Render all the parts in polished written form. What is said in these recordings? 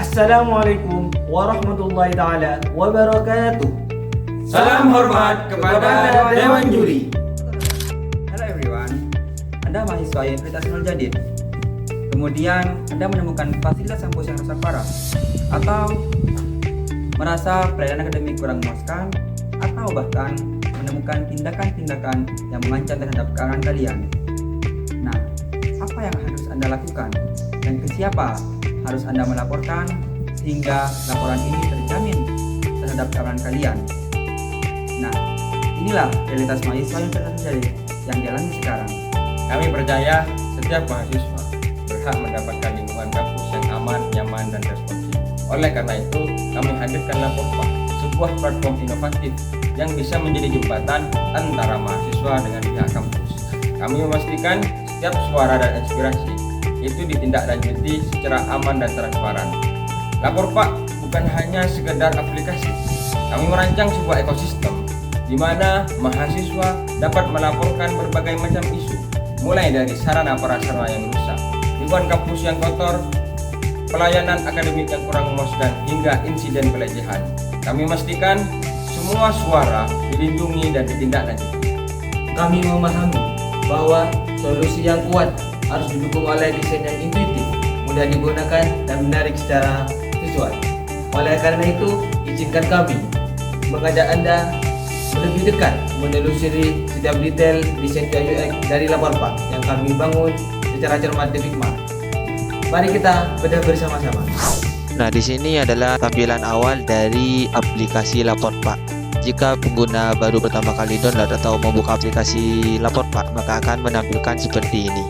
Assalamualaikum warahmatullahi taala wabarakatuh. Salam hormat kepada Dewan Juri. Hello everyone, Anda mahasiswa Universitas Nur Jadid. Kemudian Anda menemukan fasilitas kampus yang rusak parah, atau merasa pelayanan akademik kurang memuaskan, atau bahkan menemukan tindakan-tindakan yang mengancam terhadap keamanan kalian. Nah, apa yang harus Anda lakukan dan ke siapa harus Anda melaporkan sehingga laporan ini terjamin terhadap keamanan kalian? Nah, inilah realitas mahasiswa yang dialami sekarang. Kami percaya setiap mahasiswa berhak mendapatkan lingkungan kampus yang aman, nyaman, dan responsif. Oleh karena itu, kami hadirkan Laporpak, sebuah platform inovatif yang bisa menjadi jembatan antara mahasiswa dengan pihak kampus. Kami memastikan setiap suara dan inspirasi itu ditindaklanjuti secara aman dan transparan. Laporpak bukan hanya sekedar aplikasi. Kami merancang sebuah ekosistem di mana mahasiswa dapat melaporkan berbagai macam isu, mulai dari sarana prasarana yang rusak, lingkungan kampus yang kotor, pelayanan akademik yang kurang memuaskan, hingga insiden pelecehan. Kami memastikan semua suara dilindungi dan ditindaklanjuti. Kami memahami bahwa solusi yang kuat harus didukung oleh desain yang intuitif, mudah digunakan, dan menarik secara visual. Oleh karena itu, izinkan kami mengajak Anda lebih dekat menelusuri setiap detail desain UX dari Laporpak yang kami bangun secara cermat dan hikmah. Mari kita bedah bersama-sama. Nah, di sini adalah tampilan awal dari aplikasi Laporpak. Jika pengguna baru pertama kali download atau membuka aplikasi Laporpak, maka akan menampilkan seperti ini.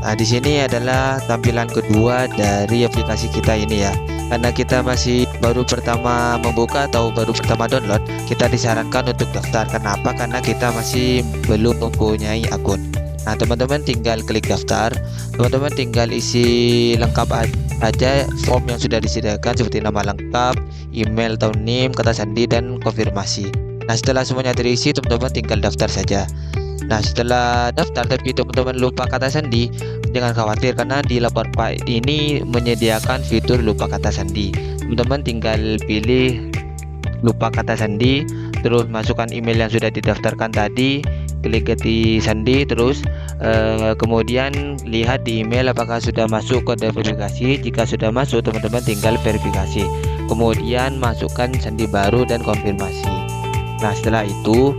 Nah, di sini adalah tampilan kedua dari aplikasi kita ini ya. Karena kita masih baru pertama membuka atau baru pertama download, kita disarankan untuk daftar. Kenapa? Karena kita masih belum mempunyai akun. Nah, teman-teman tinggal klik daftar. Teman-teman tinggal isi lengkap aja form yang sudah disediakan seperti nama lengkap, email atau NIM, kata sandi, dan konfirmasi. Nah, setelah semuanya terisi, teman-teman tinggal daftar saja. Nah, setelah daftar tapi teman-teman lupa kata sandi, jangan khawatir karena di Laporpak ini menyediakan fitur lupa kata sandi. Teman-teman tinggal pilih lupa kata sandi, terus masukkan email yang sudah didaftarkan tadi, klik ganti sandi, terus kemudian lihat di email apakah sudah masuk kode verifikasi. Jika sudah masuk, teman-teman tinggal verifikasi, kemudian masukkan sandi baru dan konfirmasi. Nah, setelah itu,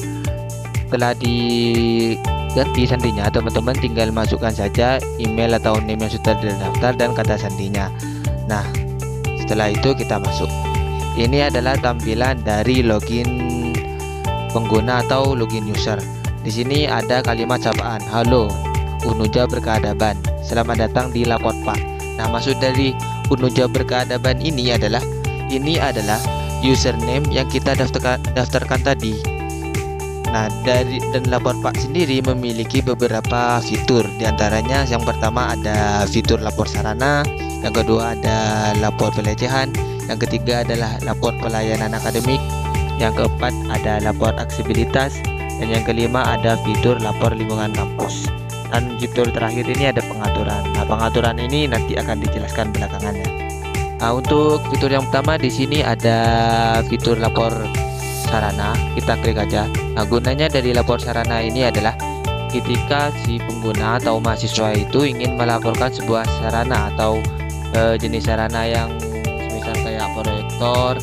setelah diganti sandinya, teman-teman tinggal masukkan saja email atau NIM yang sudah terdaftar dan kata sandinya. Nah, setelah itu kita masuk. Ini adalah tampilan dari login pengguna atau login user. Di sini ada kalimat sapaan, halo Unuja Berkeadaban, selamat datang di Laporpak. Nah, maksud dari Unuja Berkeadaban ini adalah username yang kita daftarkan tadi. Nah, dan Laporpak sendiri memiliki beberapa fitur. Di antaranya yang pertama ada fitur lapor sarana, yang kedua ada lapor pelecehan, yang ketiga adalah lapor pelayanan akademik, yang keempat ada lapor aksesibilitas, dan yang kelima ada fitur lapor lingkungan kampus. Dan fitur terakhir ini ada pengaturan. Nah, pengaturan ini nanti akan dijelaskan belakangannya. Nah, untuk fitur yang pertama di sini ada fitur lapor sarana, kita klik aja. Nah, gunanya dari lapor sarana ini adalah ketika si pengguna atau mahasiswa itu ingin melaporkan sebuah sarana atau jenis sarana yang misal kayak proyektor,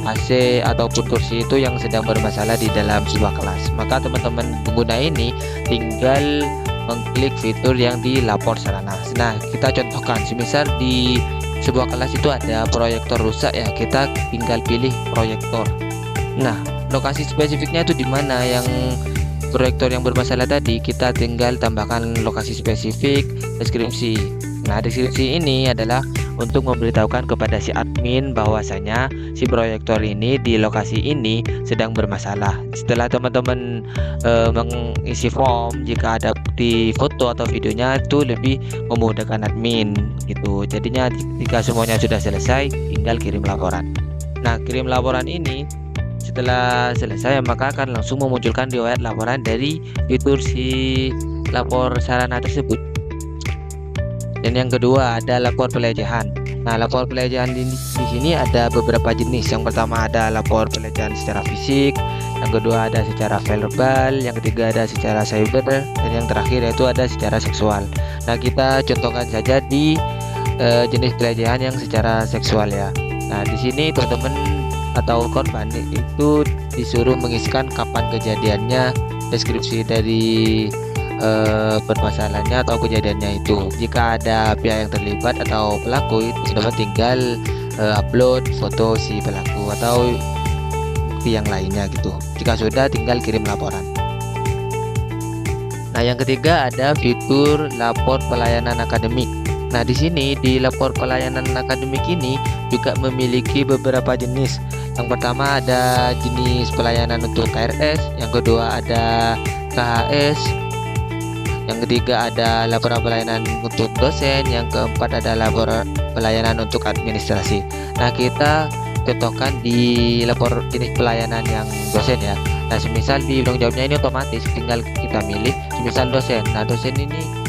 AC ataupun kursi itu yang sedang bermasalah di dalam sebuah kelas, maka teman-teman pengguna ini tinggal mengklik fitur yang di lapor sarana. Nah, kita contohkan, semisal di sebuah kelas itu ada proyektor rusak ya, kita tinggal pilih proyektor. Nah, lokasi spesifiknya itu di mana yang proyektor yang bermasalah tadi, kita tinggal tambahkan lokasi spesifik, deskripsi. Nah, deskripsi ini adalah untuk memberitahukan kepada si admin bahwasanya si proyektor ini di lokasi ini sedang bermasalah. Setelah teman-teman mengisi form, jika ada bukti foto atau videonya itu lebih memudahkan admin gitu. Jadinya jika semuanya sudah selesai, tinggal kirim laporan. Nah, kirim laporan ini setelah selesai maka akan langsung memunculkan riwayat laporan dari fitur si lapor sarana tersebut. Dan yang kedua ada lapor pelecehan. Nah, lapor pelecehan di sini ada beberapa jenis. Yang pertama ada lapor pelecehan secara fisik, yang kedua ada secara verbal, yang ketiga ada secara cyber, dan yang terakhir yaitu ada secara seksual. Nah, kita contohkan saja di jenis pelecehan yang secara seksual ya. Nah, di sini teman-teman atau korban itu disuruh mengisikan kapan kejadiannya, deskripsi dari permasalahannya atau kejadiannya itu. Jika ada pihak yang terlibat atau pelaku, itu dapat tinggal upload foto si pelaku atau bukti yang lainnya gitu. Jika sudah, tinggal kirim laporan. Nah, yang ketiga ada fitur lapor pelayanan akademik. Nah, di sini di lapor pelayanan akademik ini juga memiliki beberapa jenis. Yang pertama ada jenis pelayanan untuk KRS, yang kedua ada KHS, yang ketiga ada laporan pelayanan untuk dosen, yang keempat ada laporan pelayanan untuk administrasi. Nah, kita contohkan di lapor jenis pelayanan yang dosen ya. Nah, semisal di tanggung jawabnya ini otomatis, tinggal kita milih semisal dosen. Nah, dosen ini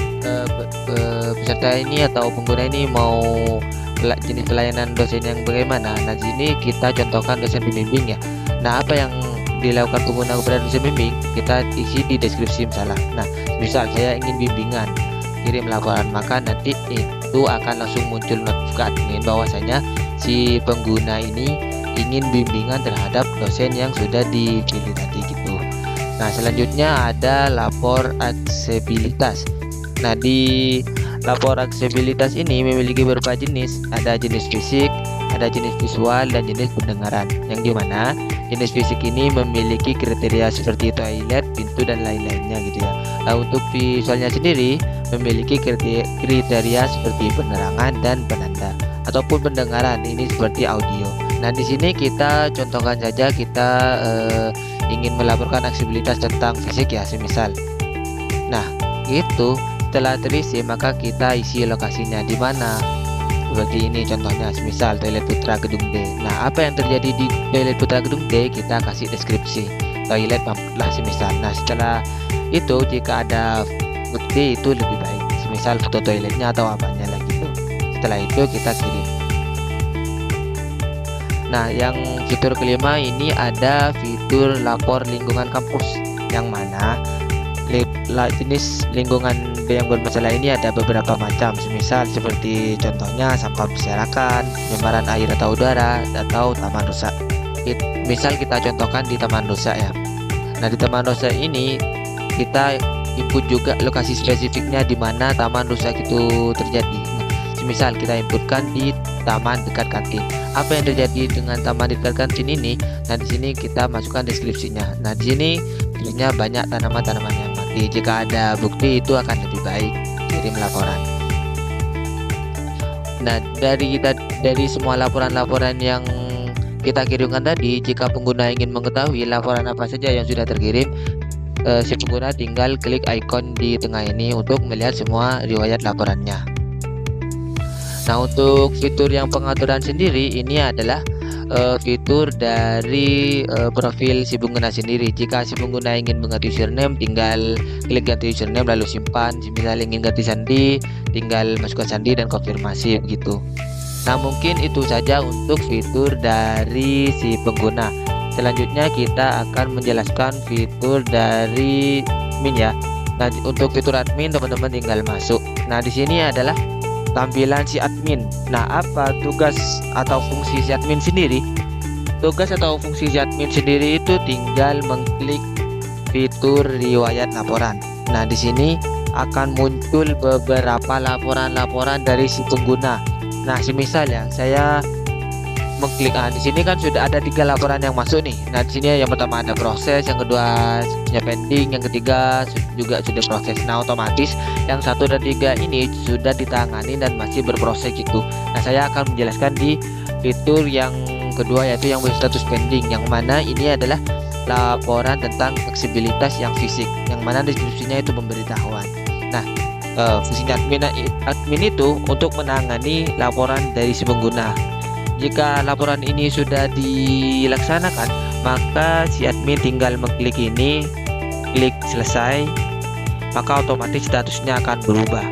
peserta ini atau pengguna ini mau jenis pelayanan dosen yang bagaimana. Nah, di sini kita contohkan dosen pembimbing ya. Nah, apa yang dilakukan pengguna kepada dosen pembimbing kita isi di deskripsi misalnya. Nah, misal saya ingin bimbingan, kirim laporan, maka nanti itu akan langsung muncul notif ke admin bahwasanya si pengguna ini ingin bimbingan terhadap dosen yang sudah dipilih tadi gitu. Nah, selanjutnya ada lapor aksesibilitas. Nah, di lapor aksesibilitas ini memiliki beberapa jenis. Ada jenis fisik, ada jenis visual, dan jenis pendengaran. Yang dimana jenis fisik ini memiliki kriteria seperti toilet, pintu, dan lain-lainnya gitu ya. Nah, untuk visualnya sendiri memiliki kriteria seperti penerangan dan penanda, ataupun pendengaran ini seperti audio. Nah, di sini kita contohkan saja kita ingin melaporkan aksesibilitas tentang fisik ya, semisal. Nah, itu setelah terisi maka kita isi lokasinya di mana. Seperti ini contohnya, semisal toilet Putra Gedung D. Nah, apa yang terjadi di toilet Putra Gedung D kita kasih deskripsi toilet lah semisal. Nah, setelah itu jika ada bukti itu lebih baik, semisal foto toiletnya atau apanya lagi tuh. Setelah itu kita kirim. Nah, yang fitur kelima ini ada fitur lapor lingkungan kampus, yang mana jenis lingkungan yang bermasalah ini ada beberapa macam, semisal seperti contohnya sampah berserakan, pencemaran air atau udara, atau taman rusak. Misal kita contohkan di taman rusak ya. Nah, di taman rusak ini kita input juga lokasi spesifiknya di mana taman rusak itu terjadi. Nah, semisal kita inputkan di taman dekat kantin. Apa yang terjadi dengan taman dekat kantin ini? Nah, di sini kita masukkan deskripsinya. Nah, di sini pilihnya banyak tanaman-tanaman yang mati. Jika ada bukti itu akan lebih baik kirim laporan. Nah, dari semua laporan-laporan yang kita kirimkan tadi, jika pengguna ingin mengetahui laporan apa saja yang sudah terkirim, si pengguna tinggal klik icon di tengah ini untuk melihat semua riwayat laporannya. Nah, untuk fitur yang pengaturan sendiri ini adalah fitur dari profil si pengguna sendiri. Jika si pengguna ingin mengganti username, tinggal klik ganti username lalu simpan. Misalnya ingin ganti sandi, tinggal masukkan sandi dan konfirmasi begitu. Nah, mungkin itu saja untuk fitur dari si pengguna. Selanjutnya kita akan menjelaskan fitur dari admin ya. Nah, untuk fitur admin teman-teman tinggal masuk. Nah, di sini adalah tampilan si admin. Nah, apa tugas atau fungsi si admin sendiri? Tugas atau fungsi si admin sendiri itu tinggal mengklik fitur riwayat laporan. Nah, di sini akan muncul beberapa laporan-laporan dari si pengguna. Nah, semisal ya, saya mengklik di sini kan sudah ada 3 laporan yang masuk nih. Nah, di sini yang pertama ada proses, yang kedua sudah pending, yang ketiga juga sudah proses. Nah, otomatis yang 1 dan 3 ini sudah ditangani dan masih berproses gitu. Nah, saya akan menjelaskan di fitur yang kedua yaitu yang berstatus pending, yang mana ini adalah laporan tentang aksesibilitas yang fisik, yang mana deskripsinya itu pemberitahuan. Nah, fungsinya admin itu untuk menangani laporan dari si pengguna. Jika laporan ini sudah dilaksanakan, maka si admin tinggal mengklik ini, klik selesai, maka otomatis statusnya akan berubah.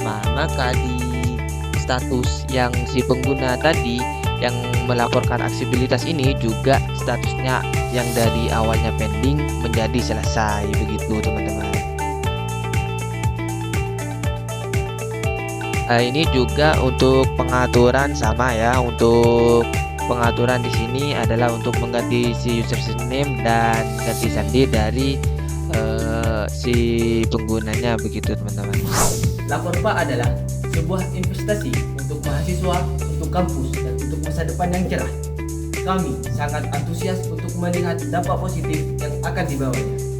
Nah, maka di status yang si pengguna tadi yang melaporkan aksesibilitas ini juga statusnya yang dari awalnya pending menjadi selesai, begitu teman-teman. Nah, ini juga untuk pengaturan sama ya. Untuk pengaturan di sini adalah untuk mengganti si username dan ganti sandi dari si penggunanya, begitu teman-teman. Lapor Pak adalah sebuah investasi untuk mahasiswa, untuk kampus, dan untuk masa depan yang cerah. Kami sangat antusias untuk melihat dampak positif yang akan dibawanya.